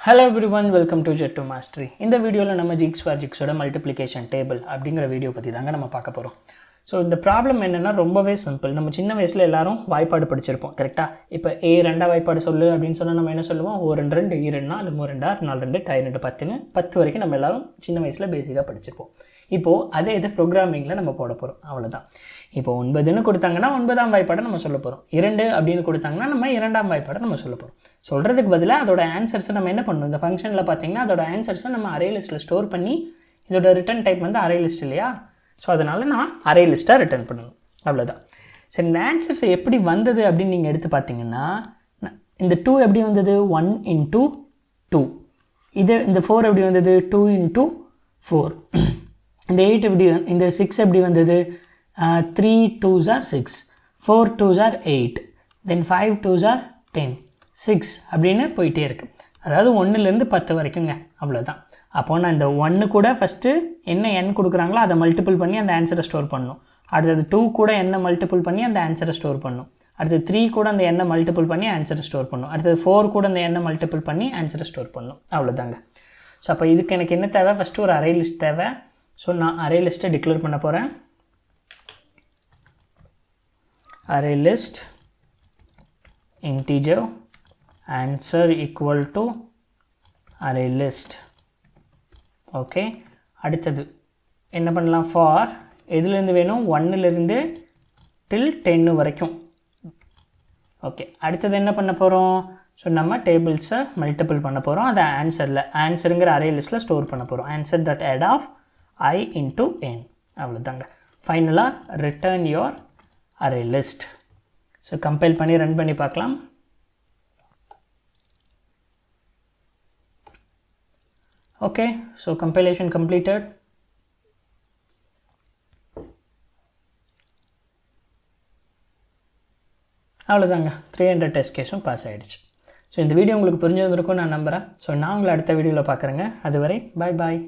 Hello everyone, welcome to Jet to Mastery. இந்த வீடியோவில் நம்ம G square Gxோட மல்டிப்ளிகேஷன் டேபிள் அப்படிங்கிற வீடியோ பற்றி தாங்க நம்ம பார்க்க போகிறோம். ஸோ இந்த ப்ராப்ளம் என்னென்னா ரொம்பவே சிம்பிள். நம்ம சின்ன வயசில் எல்லாரும் வாய்ப்பாடு படிச்சிருப்போம் கரெக்டாக. இப்போ ஏ ரெண்டா வாய்ப்பாடு சொல்லு அப்படின்னு சொன்னால் நம்ம என்ன சொல்லுவோம், ஓ ரெண்டு ரெண்டு ஈ ரெண்டு நாலு மூ ரெண்டு ஆறு நாலு ரெண்டு டை ரெண்டு 10 வரைக்கும் நம்ம எல்லாரும் சின்ன வயசில் பேசிக்காக படிச்சிருப்போம். இப்போது அதே இது ப்ரோக்ராமிங்கில் நம்ம போட போகிறோம், அவ்வளோதான். இப்போ 9ன்னு கொடுத்தாங்கன்னா 9ஆம் வாய்ப்பாடை நம்ம சொல்ல போகிறோம். 2 அப்படின்னு கொடுத்தாங்கன்னா நம்ம 2ஆம் வாய்ப்பாடை நம்ம சொல்ல போகிறோம். சொல்கிறதுக்கு பதிலாக அதோட ஆன்சர்ஸை நம்ம என்ன பண்ணணும், இந்த ஃபங்க்ஷனில் பார்த்தீங்கன்னா அதோட ஆன்சர்ஸை நம்ம அரே லிஸ்ட்டில் ஸ்டோர் பண்ணி, இதோட ரிட்டர்ன் டைப் வந்து அரே லிஸ்ட் இல்லையா, ஸோ அதனால் நான் அரே லிஸ்ட்டாக ரிட்டர்ன் பண்ணணும், அவ்வளோதான். சரி, இந்த ஆன்சர்ஸ் எப்படி வந்தது அப்படின்னு நீங்கள் எடுத்து பார்த்தீங்கன்னா, இந்த 2 எப்படி வந்தது, 1 into 2. இந்த 4 எப்படி வந்தது, 2 into 4. இந்த 8 எப்படி, இந்த 6 எப்படி வந்தது, 3 2s are 6, 4 2s are 8, then 5 2s are 10, 6 அப்படின்னு போயிட்டே இருக்குது. அதாவது 1லேருந்து 10 வரைக்குங்க, அவ்வளோதான். அப்போது நான் இந்த 1 கூட ஃபஸ்ட்டு என்ன n கொடுக்குறாங்களோ அதை மல்டிபிள் பண்ணி அந்த ஆன்சரை ஸ்டோர் பண்ணணும். அடுத்தது 2 கூட n மல்டிபிள் பண்ணி அந்த ஆன்சரை ஸ்டோர் பண்ணணும். அடுத்தது 3 கூட அந்த n மல்டிபிள் பண்ணி ஆன்சரை ஸ்டோர் பண்ணணும். அடுத்தது 4 கூட அந்த n மல்டிபிள் பண்ணி ஆன்சரை ஸ்டோர் பண்ணணும், அவ்வளோதாங்க. ஸோ அப்போ இதுக்கு எனக்கு என்ன தேவை, ஃபஸ்ட்டு ஒரு அரே லிஸ்ட் தேவை. ஸோ நான் அரே லிஸ்ட்டை டிக்ளேர் பண்ண போகிறேன். array list integer answer equal to array list. Okay, அடுத்தது என்ன பண்ணலாம், ஃபார் எதுலேருந்து வேணும், 1லேருந்து till 10 வரைக்கும். ஓகே, அடுத்தது என்ன பண்ண போகிறோம், ஸோ நம்ம டேபிள்ஸை மல்டிபிள் பண்ண போகிறோம். அதை ஆன்சருங்கிற அரே லிஸ்ட்டில் ஸ்டோர் பண்ண போகிறோம். Answer dot add of I into n, அவ்வளோதாங்க. ஃபைனலாக return your array list. So compile பண்ணி ரன் பண்ணி பார்க்கலாம். Okay, so compilation completed. அவ்வளோதாங்க, 300 டெஸ்ட் கேஸும் பாஸ் ஆகிடுச்சு. ஸோ இந்த வீடியோ உங்களுக்கு புரிஞ்சிருந்திருக்கும் நான் நம்புகிறேன். ஸோ நான் உங்களை அடுத்த வீடியோவில் பார்க்குறேங்க. அதுவரை பாய் பாய்.